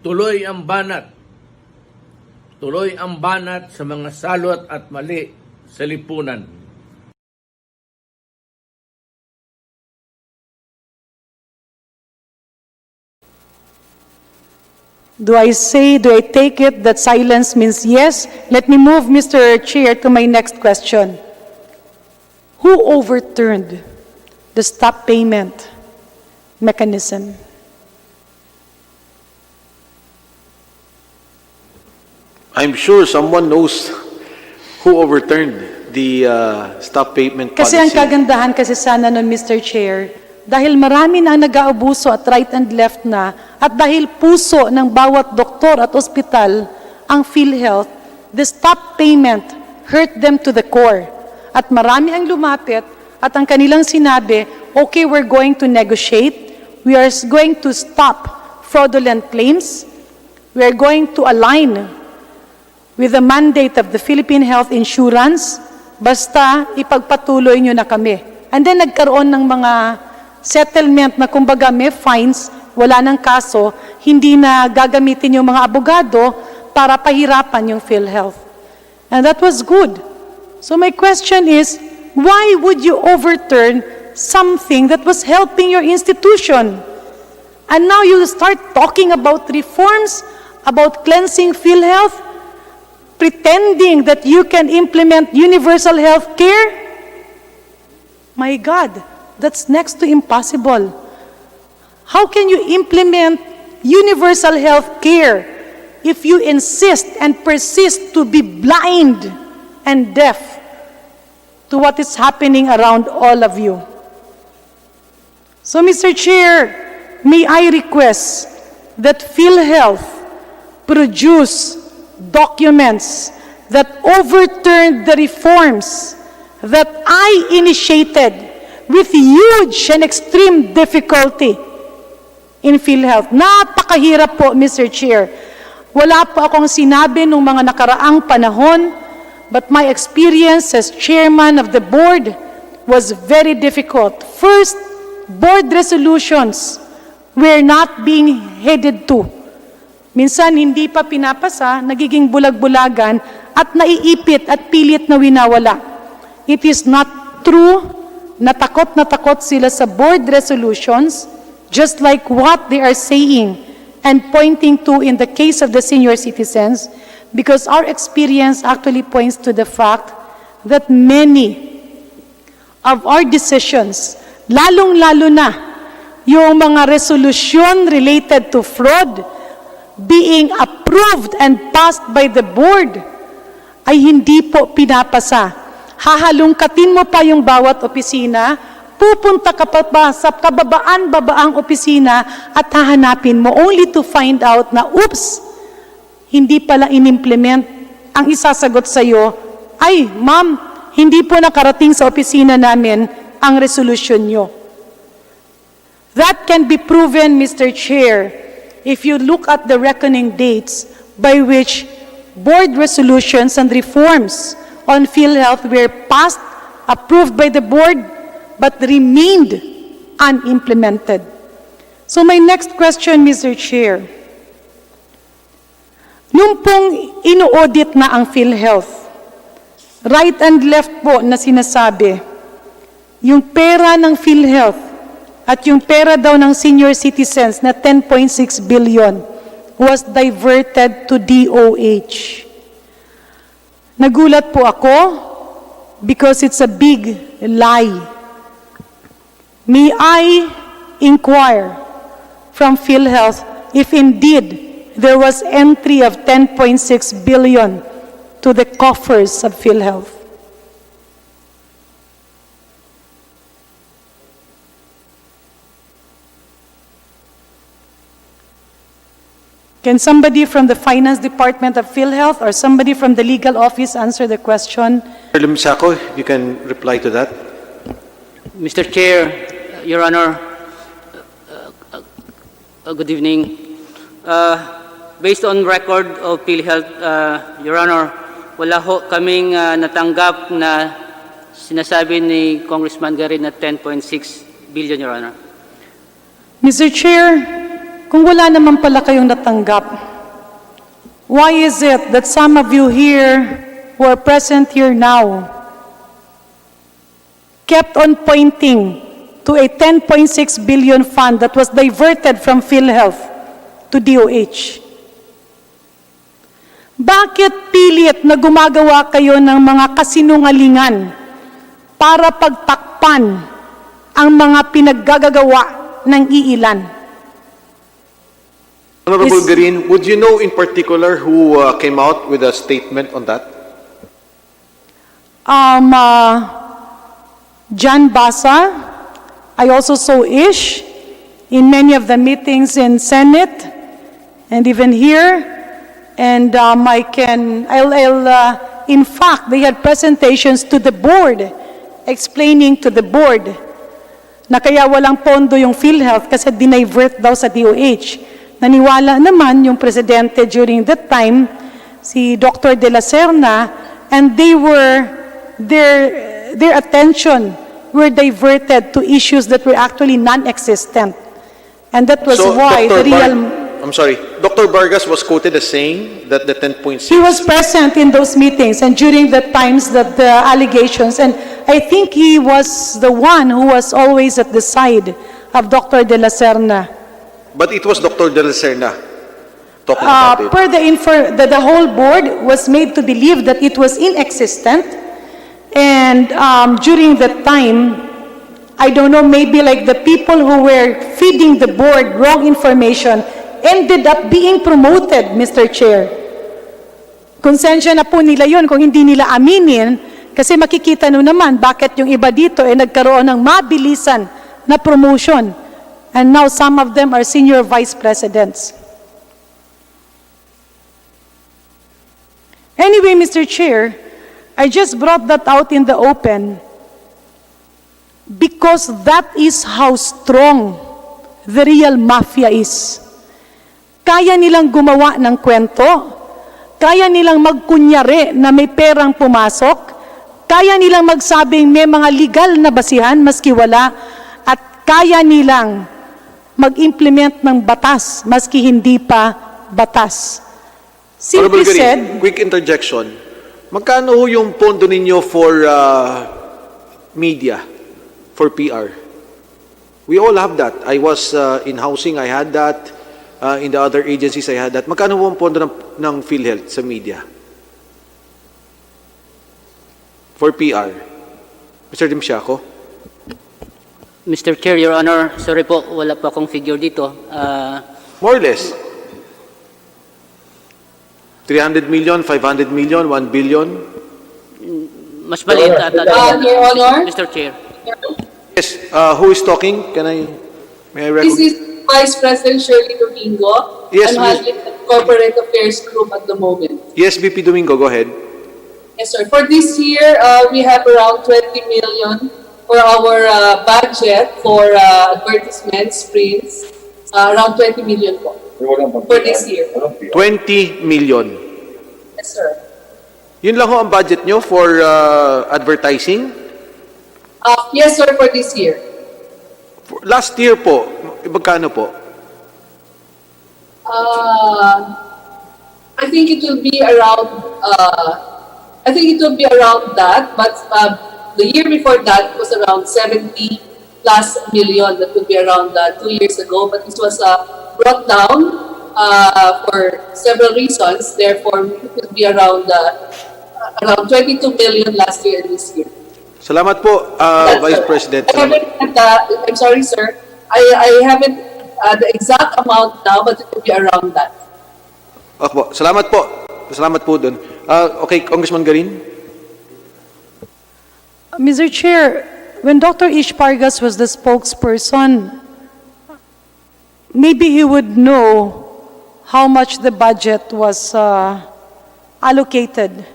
Tuloy ang banat. Tuloy ang banat sa mga salot at mali sa lipunan. Do I take it that silence means yes? Let me move, Mr. Chair, to my next question. Who overturned the stop payment mechanism? I'm sure someone knows who overturned the stop payment Kasi policy. ang kagandahan kasi sana nun, Mr. Chair, dahil marami na ang nag-aabuso at right and left na, at dahil puso ng bawat doktor at ospital ang Philhealth, the stop payment hurt them to the core. At marami ang lumapit at ang kanilang sinabi, okay, we're going to negotiate, we are going to stop fraudulent claims, we are going to align with the mandate of the Philippine Health Insurance, basta ipagpatuloy nyo na kami. And then nagkaroon ng mga settlement na kumbaga may fines, wala ng kaso, hindi na gagamitin yung mga abogado para pahirapan yung PhilHealth. And that was good. So my question is, why would you overturn something that was helping your institution? And now you start talking about reforms, about cleansing PhilHealth, pretending that you can implement universal health care? My God, that's next to impossible. How can you implement universal health care if you insist and persist to be blind and deaf to what is happening around all of you? So, Mr. Chair, may I request that PhilHealth produce documents that overturned the reforms that I initiated with huge and extreme difficulty in PhilHealth. Napakahirap po, Mr. Chair. Wala po akong sinabi nung mga nakaraang panahon, but my experience as chairman of the board was very difficult. First, board resolutions were not being headed to. Minsan, hindi pa pinapasa, nagiging bulag-bulagan at naiipit at pilit na winawala. It is not true na takot sila sa board resolutions, just like what they are saying and pointing to in the case of the senior citizens, because our experience actually points to the fact that many of our decisions, lalong-lalo na yung mga resolution related to fraud, being approved and passed by the board, ay hindi po pinapasa. Hahalungkatin mo pa yung bawat opisina, pupunta ka pa ba sa kababaan-babaang opisina at hahanapin mo only to find out na, oops, hindi pala inimplement. Ang isasagot sa iyo, ay, ma'am, hindi po nakarating sa opisina namin ang resolution nyo. That can be proven, Mr. Chair, if you look at the reckoning dates by which board resolutions and reforms on PhilHealth were passed, approved by the board, but remained unimplemented. So my next question, Mr. Chair, nung pong ino-audit na ang PhilHealth, right and left po na sinasabi, yung pera ng PhilHealth at yung pera daw ng senior citizens na 10.6 billion was diverted to DOH. Nagulat po ako because it's a big lie. May I inquire from PhilHealth if indeed there was entry of 10.6 billion to the coffers of PhilHealth? Can somebody from the finance department of PhilHealth or somebody from the legal office answer the question? Mr. Lumisako, you can reply to that. Mr. Chair, Your Honor, good evening. Based on record of PhilHealth, Your Honor, wala ho kaming natanggap na sinasabi ni Congressman Garin na 10.6 billion, Your Honor. Mr. Chair, Kung wala naman pala kayong natanggap, why is it that some of you here who are present here now kept on pointing to a 10.6 billion fund that was diverted from Philhealth to DOH? Bakit pilit na gumagawa kayo ng mga kasinungalingan para pagtakpan ang mga pinaggagawa ng iilan? Honorable Garin, would you know in particular who came out with a statement on that? John Basa, I also saw Ish in many of the meetings in Senate and even here. And in fact, they had presentations to the board, explaining to the board na kaya walang pondo yung PhilHealth kasi dinivert daw sa DOH. Naniwala naman yung presidente during that time, si Dr. De La Serna, and their attention were diverted to issues that were actually non-existent. And that was why the real... I'm sorry, Dr. Vargas was quoted as saying that the 10.6... He was present in those meetings and during the times that the allegations, and I think he was the one who was always at the side of Dr. De La Serna. But it was Dr. De La Serna talking about it. The whole board was made to believe that it was inexistent, and during that time, I don't know, maybe like the people who were feeding the board wrong information ended up being promoted, Mr. Chair. Konsensya na po nila yun kung hindi nila aminin, kasi makikita nyo naman bakit yung iba dito ay nagkaroon ng mabilisan na promotion. And now some of them are senior vice presidents. Anyway, Mr. Chair, I just brought that out in the open because that is how strong the real mafia is. Kaya nilang gumawa ng kwento, kaya nilang magkunyari na may perang pumasok, kaya nilang magsabing may mga legal na basihan maski wala, at kaya nilang mag-implement ng batas maski hindi pa batas. Simply Honorable Garin, said, quick interjection. Magkano ho yung pondo ninyo for media, for PR? We all have that. I was in housing, I had that. In the other agencies, I had that. Magkano po ang pondo ng PhilHealth sa media? For PR. Mr. Dimsiaco? Mr. Chair, Your Honor, sorry po, wala po akong figure dito. More or less. 300 million, 500 million, 1 billion? Mas maliit ata. Your Honor? Mr. Chair. Yes. Who is talking? May I This recognize? is Vice President Shirley Domingo. Yes, I'm handling the Corporate Affairs Group at the moment. Yes, VP Domingo, go ahead. Yes, sir. For this year, we have around 20 million for our budget for advertisements, prints. Around 20 million po for this year. 20 million. Yes, sir. Yun lang ho ang budget nyo for advertising? Yes, sir, for this year. Last year po, magkano po? I think it will be around. That, but the year before that was around 70+ million. That would be around 2 years ago. But this was brought down for several reasons. Therefore, it will be around 22 million last year and this year. Salamat po, Vice President. I'm sorry, sir. I haven't the exact amount now, but it will be around that. Okay po. Salamat po. Salamat po dun. Okay, Congressman Garin. Mr. Chair, when Dr. Ish Pargas was the spokesperson, maybe he would know how much the budget was allocated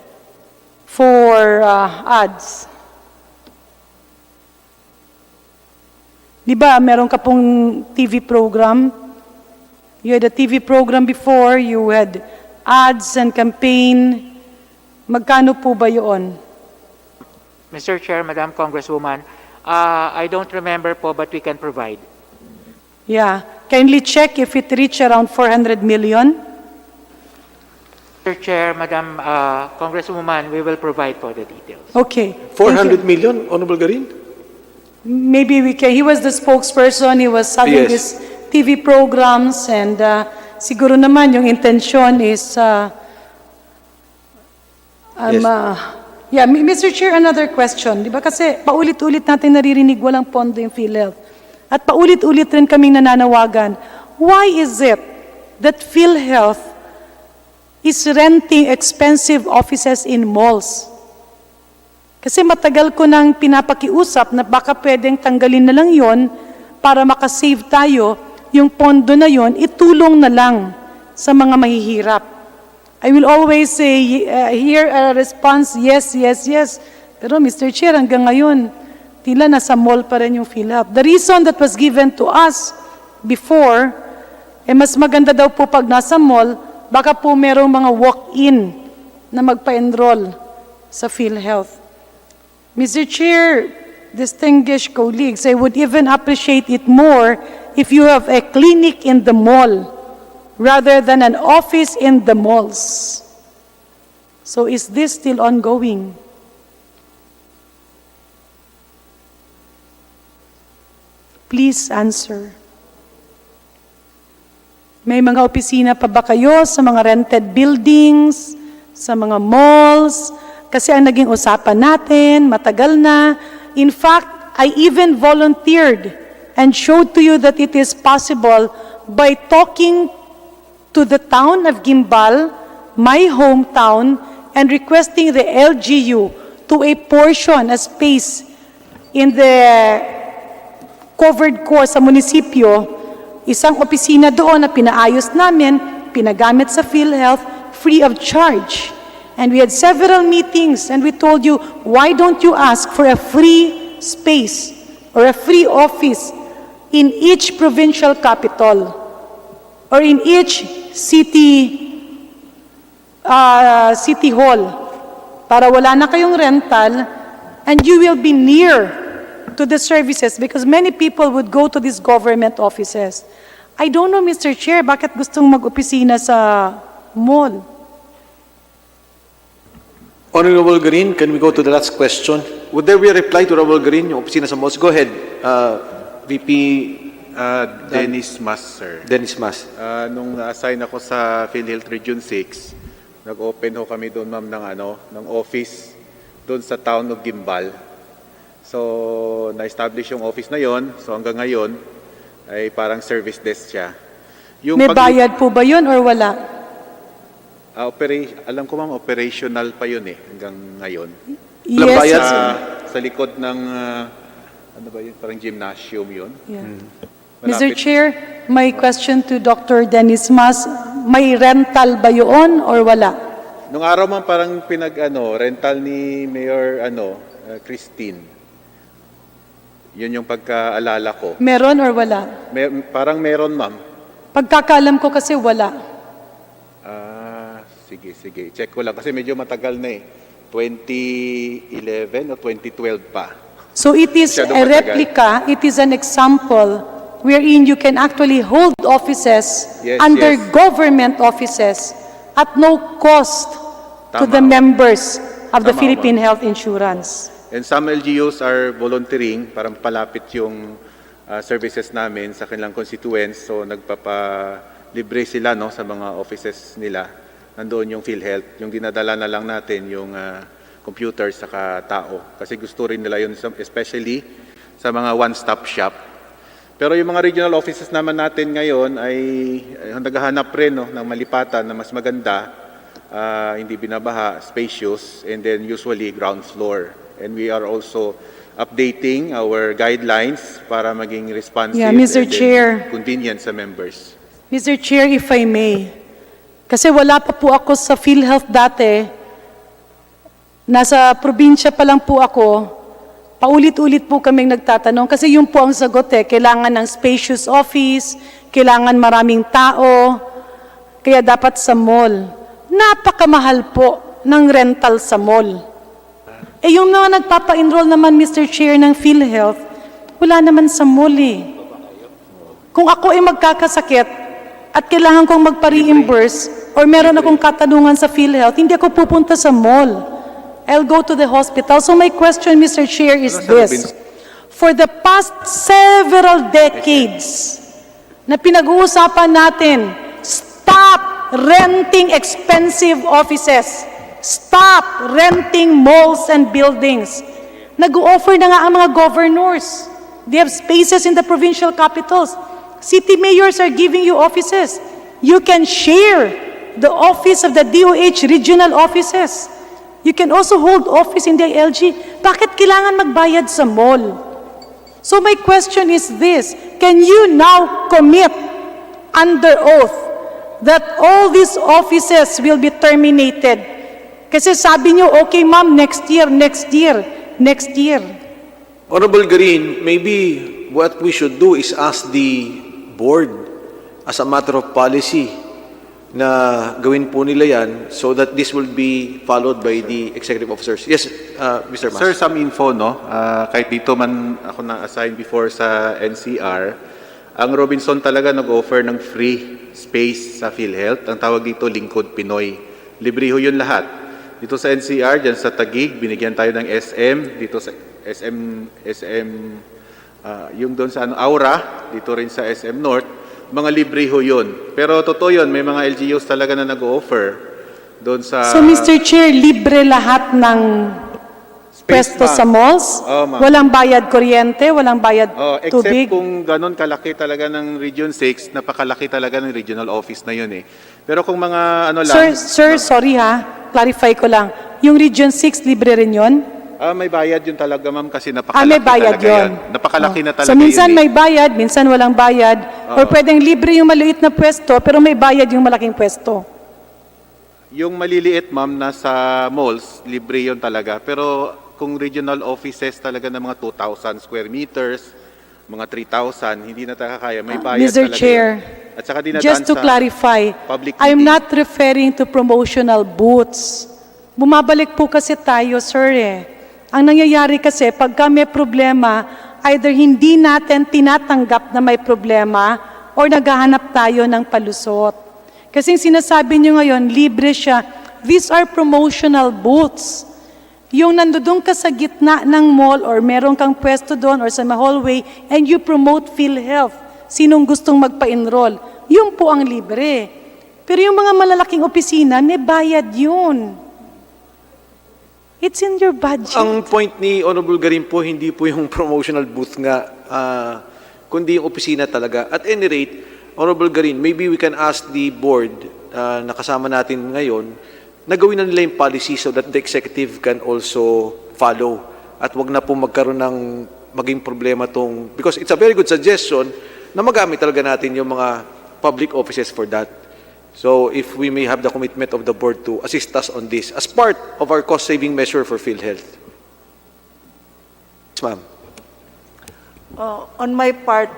for ads. Di ba, meron ka pong TV program? You had a TV program before, you had ads and campaign. Magkano po ba yun? Mr. Chair, Madam Congresswoman, I don't remember po, but we can provide. Yeah. kindly check if it reached around 400 million. Mr. Chair, Madam Congresswoman, we will provide for the details. Okay. 400 million, Honorable Garin? Maybe we can, he was the spokesperson, he was having Yes. his TV programs, and siguro naman yung intention is, Yes. yeah, Mr. Chair, another question. Di ba kasi paulit-ulit natin naririnig walang pondo yung PhilHealth. At paulit-ulit rin kaming nananawagan. Why is it that PhilHealth is renting expensive offices in malls? Kasi matagal ko nang pinapakiusap na baka pwedeng tanggalin na lang yon para makasave tayo, yung pondo na yon, itulong na lang sa mga mahihirap. I will always say, hear a response, yes, yes, yes. Pero Mr. Chair, hanggang ngayon, tila nasa mall pa rin yung PhilHealth. The reason that was given to us before, mas maganda daw po pag nasa mall, baka po merong mga walk-in na magpa-enroll sa PhilHealth. Mr. Chair, distinguished colleagues, I would even appreciate it more if you have a clinic in the mall rather than an office in the malls. So is this still ongoing? Please answer. May mga opisina pa ba kayo sa mga rented buildings, sa mga malls? Kasi ang naging usapan natin, matagal na. In fact, I even volunteered and showed to you that it is possible by talking to the town of Gimbal, my hometown, and requesting the LGU to a portion, a space in the covered core sa munisipyo, isang opisina doon na pinaayos namin, pinagamit sa PhilHealth, free of charge. And we had several meetings and we told you, why don't you ask for a free space or a free office in each provincial capital or in each city hall para wala na kayong rental and you will be near to the services because many people would go to these government offices. I don't know, Mr. Chair, bakit gustong mag-opisina sa mall? Honorable Garin, can we go to the last question? Would there be a reply to Honorable Garin, yung opisina sa malls? Go ahead, VP Dennis Mas, sir. Dennis Mas. Nung na-assign ako sa Philhealth Region 6, nag-open ho kami doon, ma'am, ng office doon sa town of Gimbal. So, na-establish yung office na yon. So, hanggang ngayon, ay parang service desk siya. Yung May bayad po ba yun or wala? Alam ko, ma'am, operational pa yun hanggang ngayon. Walang Yes. bayad? Sa likod ng, ano ba yun, parang gymnasium yun. Yeah. Malapit. Mr. Chair, my question to Dr. Dennis Mas, may rental ba yun or wala? Nung araw, ma'am, parang rental ni Mayor Christine. Yun yung pagkaalala ko. Meron or wala? Parang meron, ma'am. Pagkakaalam ko kasi wala. Sige. Check ko lang kasi medyo matagal na 2011 o 2012 pa. So it is Masyadong a matagal. replica, it is an example wherein you can actually hold offices Yes, under yes. government offices at no cost to Tama. the members of the Tama, Philippine Health Insurance. And some LGUs are volunteering para palapit yung services namin sa kanilang constituents. So nagpapalibre sila sa mga offices nila. Nandoon yung PhilHealth, yung dinadala na lang natin yung computers sa tao. Kasi gusto rin nila yun, especially sa mga one-stop shop. Pero yung mga regional offices naman natin ngayon ay naghahanap rin ng malipatan na mas maganda, hindi binabaha, spacious, and then usually ground floor. And we are also updating our guidelines para maging responsive Yeah, Mr. and then Chair. convenient sa members. Mr. Chair, if I may, kasi wala pa po ako sa PhilHealth dati, nasa probinsya pa lang po ako, paulit-ulit po kaming nagtatanong, kasi yun po ang sagot kailangan ng spacious office, kailangan maraming tao, kaya dapat sa mall. Napakamahal po ng rental sa mall. Yung mga nagpapa-enroll naman, Mr. Chair, ng PhilHealth, wala naman sa mall Kung ako ay magkakasakit at kailangan kong magpa-reimburse or meron akong katanungan sa PhilHealth, hindi ako pupunta sa mall. I'll go to the hospital. So my question, Mr. Chair, is this. For the past several decades na pinag-uusapan natin, stop renting expensive offices. Stop renting malls and buildings. Nag-o-offer na nga ang mga governors. They have spaces in the provincial capitals. City mayors are giving you offices. You can share the office of the DOH regional offices. You can also hold office in the LG. Bakit kailangan magbayad sa mall? So my question is this, can you now commit under oath that all these offices will be terminated? Kasi sabi niyo, okay ma'am, next year. Honorable Garin, maybe what we should do is ask the board as a matter of policy na gawin po nila yan so that this will be followed by the executive officers. Yes, Mr. Mas. Sir, some info, no? Kahit dito man ako na-assign before sa NCR, ang Robinson talaga nag-offer ng free space sa PhilHealth. Ang tawag dito, Lingkod Pinoy. Libre ho yun lahat. Dito sa NCR, dyan sa Taguig, binigyan tayo ng SM. Dito sa SM, yung doon sa Aura, dito rin sa SM North. Mga libre ho yun. Pero totoo yun, may mga LGUs talaga na nag-offer doon sa... So Mr. Chair, libre lahat ng pwesto sa malls? Ma'am. Walang bayad kuryente, walang bayad tubig? Except kung ganon kalaki talaga ng Region 6, napakalaki talaga ng regional office na yun eh. Pero kung mga ano lang... Sir, sorry ha, clarify ko lang. Yung Region 6, libre rin yun? may bayad yun talaga ma'am kasi napakalaki may bayad talaga yun. Napakalaki na talaga So minsan yun may bayad, minsan walang bayad. Or pwedeng libre yung maliit na pwesto, pero may bayad yung malaking pwesto. Yung maliliit ma'am nasa malls, libre yun talaga. Pero kung regional offices talaga ng mga 2,000 square meters, mga 3,000, hindi na kaya. May bayad Mr. talaga Chair, yun. At saka dinadaan just to sa clarify, public I'm meeting. not referring to promotional booths. Bumabalik po kasi tayo, sir eh. Ang nangyayari kasi, pagka may problema, either hindi natin tinatanggap na may problema or naghahanap tayo ng palusot. Kasi sinasabi nyo ngayon, libre siya. These are promotional booths. Yung nandudong ka sa gitna ng mall or meron kang pwesto doon or sa hallway and you promote PhilHealth. Sinong gustong magpa-enroll? Yun po ang libre. Pero yung mga malalaking opisina, may bayad yun. It's in your budget. Ang point ni Honorable Garin po, hindi po yung promotional booth nga, kundi yung opisina talaga. At any rate, Honorable Garin, maybe we can ask the board na kasama natin ngayon, na gawin na nila yung policy so that the executive can also follow. At wag na po magkaroon ng maging problema tong, because it's a very good suggestion na magamit talaga natin yung mga public offices for that. So if we may have the commitment of the board to assist us on this as part of our cost-saving measure for PhilHealth. Yes, ma'am. On my part,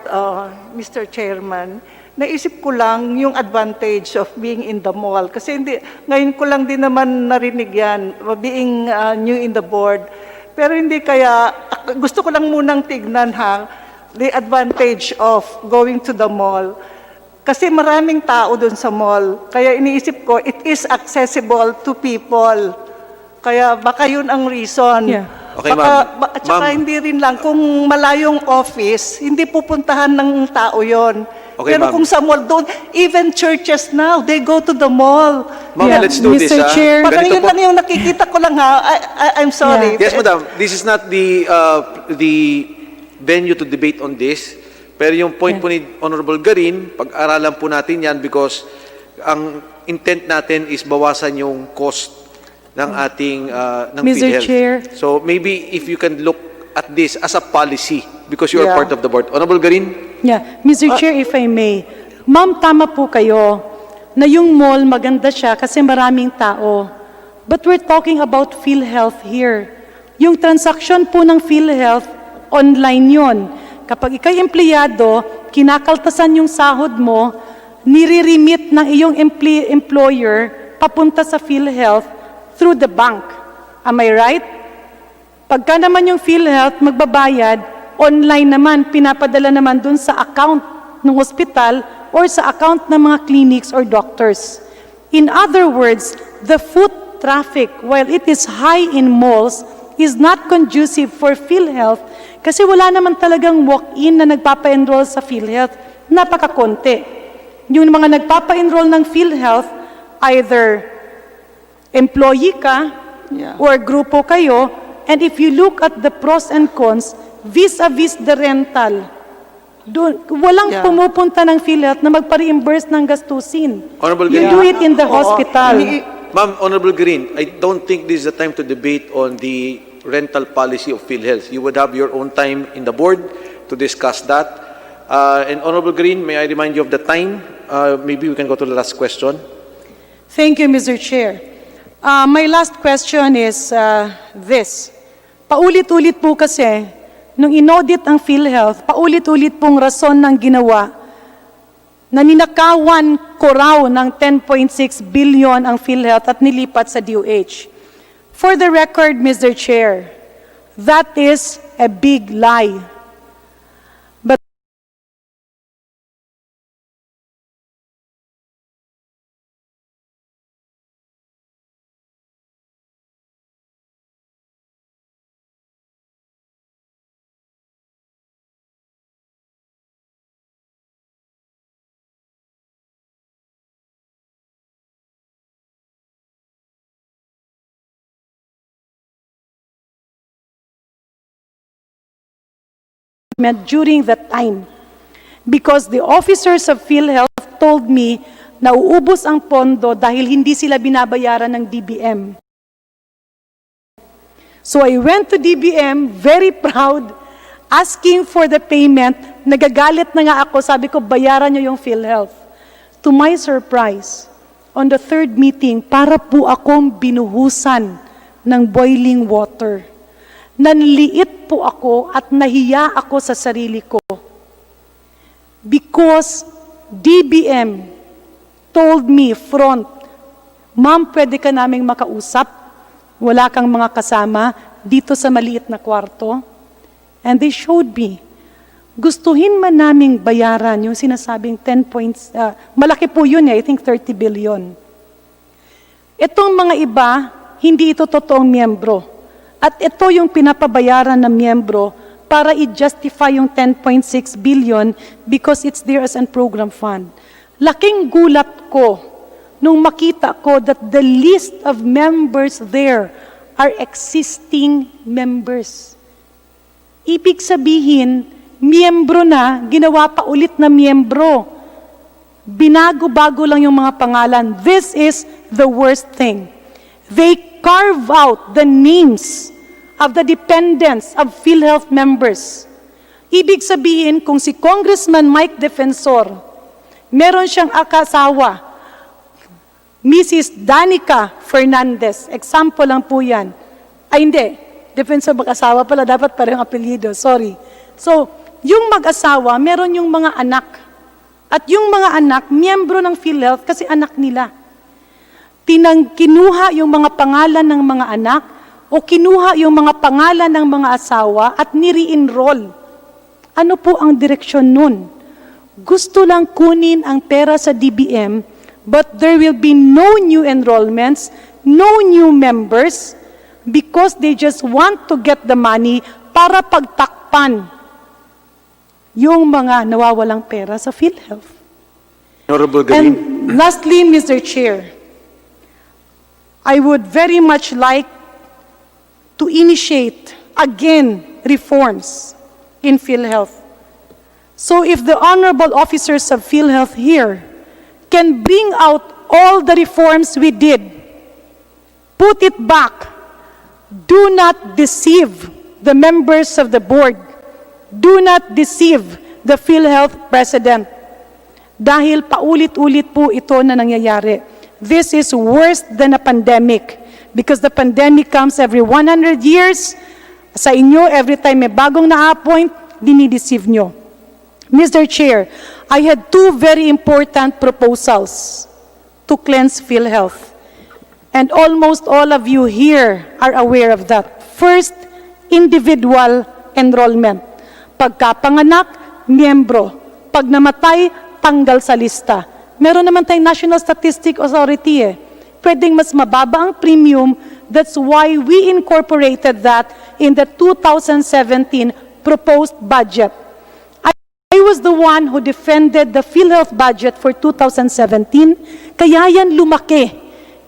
Mr. Chairman, naisip ko lang yung advantage of being in the mall. Kasi ngayon ko lang din naman narinig yan, being new in the board. Pero hindi kaya, gusto ko lang munang tignan the advantage of going to the mall. Kasi maraming tao dun sa mall. Kaya iniisip ko, it is accessible to people. Kaya baka yun ang reason. Yeah. Okay, ma'am. At saka hindi rin lang, kung malayong office, hindi pupuntahan ng tao yon. Okay, Pero ma'am. kung sa mall doon, even churches now, they go to the mall. Ma'am, Yeah, let's do this. Mr. Chair. Parang Ganito yun po. lang yung nakikita ko lang I'm sorry. Yes, madam. This is not the venue to debate on this. Pero yung point po ni Honorable Garin, pag-aralan po natin yan because ang intent natin is bawasan yung cost ng ating ng Mr. PhilHealth. Chair. So maybe if you can look at this as a policy because you are Yeah. part of the board. Honorable Garin? Yeah, Mr. Chair, if I may. Ma'am, tama po kayo na yung mall maganda siya kasi maraming tao. But we're talking about PhilHealth here. Yung transaction po ng PhilHealth, online yon. Kapag ikay empleyado, kinakaltasan yung sahod mo, nire-remit ng iyong employer papunta sa PhilHealth through the bank. Am I right? Pagka naman yung PhilHealth magbabayad, online naman, pinapadala naman dun sa account ng ospital or sa account ng mga clinics or doctors. In other words, the foot traffic, while it is high in malls, is not conducive for PhilHealth kasi wala naman talagang walk-in na nagpapa-enroll sa PhilHealth. Napakakonti. Yung mga nagpapa-enroll ng PhilHealth, either employee ka or grupo kayo, and if you look at the pros and cons, vis-a-vis the rental, walang pumupunta ng PhilHealth na magpa-reimburse ng gastusin. Honorable You Garin. do it in the hospital. Ma'am, Honorable Garin, I don't think this is the time to debate on the rental policy of PhilHealth. You would have your own time in the board to discuss that. And Honorable Garin, may I remind you of the time? Maybe we can go to the last question. Thank you, Mr. Chair. My last question is this. Paulit-ulit po kasi, nung inaudit ang PhilHealth, paulit-ulit pong rason ng ginawa na ninakawan ko raw ng 10.6 billion ang PhilHealth at nilipat sa DOH. For the record, Mr. Chair, that is a big lie. But during that time. Because the officers of PhilHealth told me na uubos ang pondo dahil hindi sila binabayaran ng DBM. So I went to DBM, very proud, asking for the payment. Nagagalit na nga ako, sabi ko, bayaran nyo yung PhilHealth. To my surprise, on the third meeting, para po akong binuhusan ng boiling water. Nanliit po ako at nahiya ako sa sarili ko. Because DBM told me front, Ma'am, pwede ka naming makausap, wala kang mga kasama dito sa maliit na kwarto. And they showed me, gustuhin man naming bayaran yung sinasabing 10 points, malaki po yun I think 30 billion. Itong mga iba, hindi ito totoong miyembro. At ito yung pinapabayaran ng miyembro para i-justify yung 10.6 billion because it's there as a program fund. Laking gulat ko nung makita ko that the list of members there are existing members. Ibig sabihin, miyembro na, ginawa pa ulit na miyembro. Binago-bago lang yung mga pangalan. This is the worst thing. They carve out the names of the dependents of PhilHealth members. Ibig sabihin, kung si Congressman Mike Defensor, meron siyang akasawa, Mrs. Danica Fernandez, example lang po yan. Ay hindi, Defensor mag-asawa pala, dapat parang apelyido, sorry. So, yung mag-asawa, meron yung mga anak. At yung mga anak, miyembro ng PhilHealth kasi anak nila. Kinuha yung mga pangalan ng mga anak o kinuha yung mga pangalan ng mga asawa at nire-enroll. Ano po ang direksyon nun? Gusto lang kunin ang pera sa DBM, but there will be no new enrollments, no new members, because they just want to get the money para pagtakpan yung mga nawawalang pera sa PhilHealth. Honorable Garin. And lastly, Mr. Chair, I would very much like to initiate, again, reforms in PhilHealth. So if the honorable officers of PhilHealth here can bring out all the reforms we did, put it back, do not deceive the members of the board, do not deceive the PhilHealth president. Dahil paulit-ulit po ito na nangyayari. This is worse than a pandemic because the pandemic comes every 100 years. Sa inyo, every time may bagong na-appoint, dinideceive nyo. Mr. Chair, I had two very important proposals to cleanse PhilHealth. And almost all of you here are aware of that. First, individual enrollment. Pagkapanganak, miyembro. Pag namatay, tanggal sa lista. Meron naman tayong National Statistic Authority eh. Pwedeng mas mababa ang premium. That's why we incorporated that in the 2017 proposed budget. I was the one who defended the Philhealth budget for 2017. Kaya yan lumaki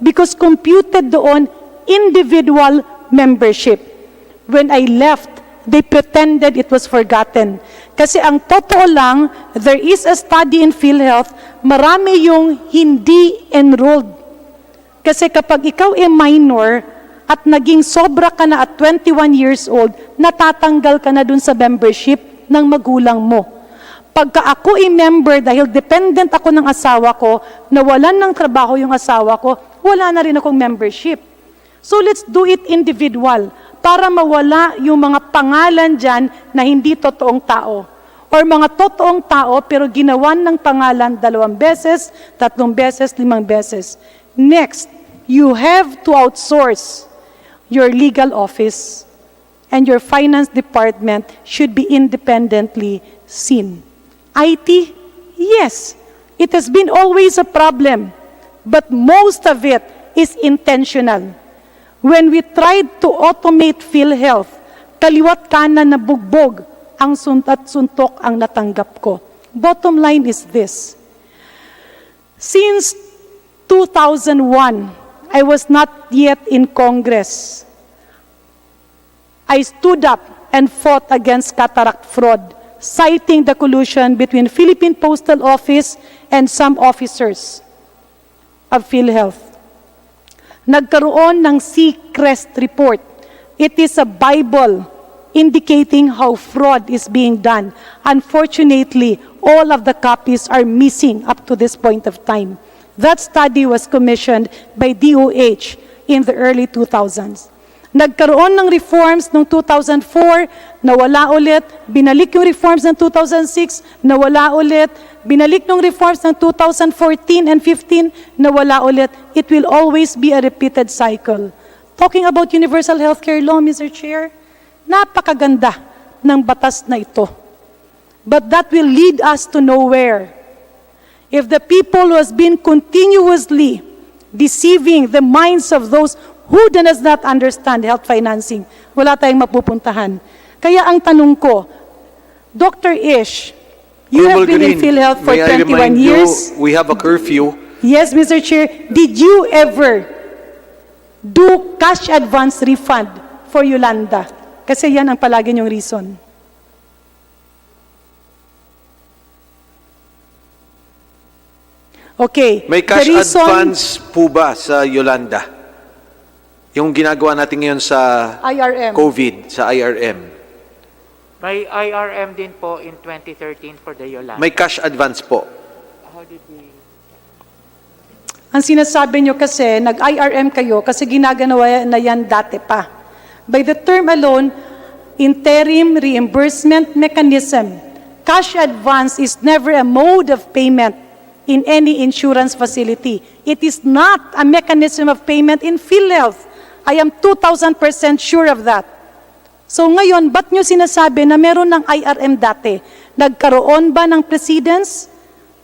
because computed doon individual membership. When I left, they pretended it was forgotten. Kasi ang totoo lang, there is a study in Philhealth, marami yung hindi enrolled. Kasi kapag ikaw ay minor at naging sobra ka na at 21 years old, natatanggal ka na dun sa membership ng magulang mo. Pagka ako ay member dahil dependent ako ng asawa ko, nawalan ng trabaho yung asawa ko, wala na rin akong membership. So let's do it individual para mawala yung mga pangalan dyan na hindi totoong tao. Or mga totoong tao pero ginawan ng pangalan 2 beses, 3 beses, 5 beses. Next, you have to outsource your legal office and your finance department should be independently seen. IT, yes, it has been always a problem, but most of it is intentional. When we tried to automate Philhealth, kaliwat kanan na bugbog ang suntok ang natanggap ko. Bottom line is this. Since 2001, I was not yet in Congress. I stood up and fought against cataract fraud, citing the collusion between Philippine Postal Office and some officers of PhilHealth. Nagkaroon ng Seacrest report. It is a Bible indicating how fraud is being done. Unfortunately, all of the copies are missing up to this point of time. That study was commissioned by DOH in the early 2000s. Nagkaroon ng reforms noong 2004, nawala ulit, binalik yung reforms ng 2006, nawala ulit, binalik ng reforms ng 2014 and 15, nawala ulit. It will always be a repeated cycle. Talking about universal healthcare law, Mr. Chair, napakaganda ng batas na ito. But that will lead us to nowhere. If the people who has been continuously deceiving the minds of those who does not understand health financing, wala tayong mapupuntahan. Kaya ang tanong ko, Dr. Ish, you have been in PhilHealth for 21 years. We have a curfew. Yes, Mr. Chair. Did you ever do cash advance refund for Yolanda? Kasi yan ang palagi niyong reason. Okay. May cash advance po ba sa Yolanda? Yung ginagawa natin ngayon sa IRM. COVID, sa IRM. May IRM din po in 2013 for the Yolanda. May cash advance po. How did we... Ang sinasabi nyo kasi, nag-IRM kayo kasi ginagawa na yan dati pa. By the term alone, interim reimbursement mechanism. Cash advance is never a mode of payment in any insurance facility. It is not a mechanism of payment in PhilHealth. I am 2,000% sure of that. So ngayon, ba't nyo sinasabi na meron ng IRM dati? Nagkaroon ba ng precedence?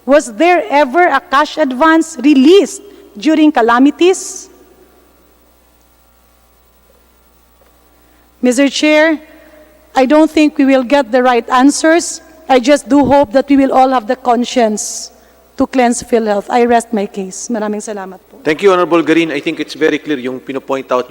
Was there ever a cash advance released during calamities? Mr. Chair, I don't think we will get the right answers. I just do hope that we will all have the conscience to cleanse PhilHealth. I rest my case. Maraming salamat po. Thank you, Honorable Garin. I think it's very clear yung pinopoint out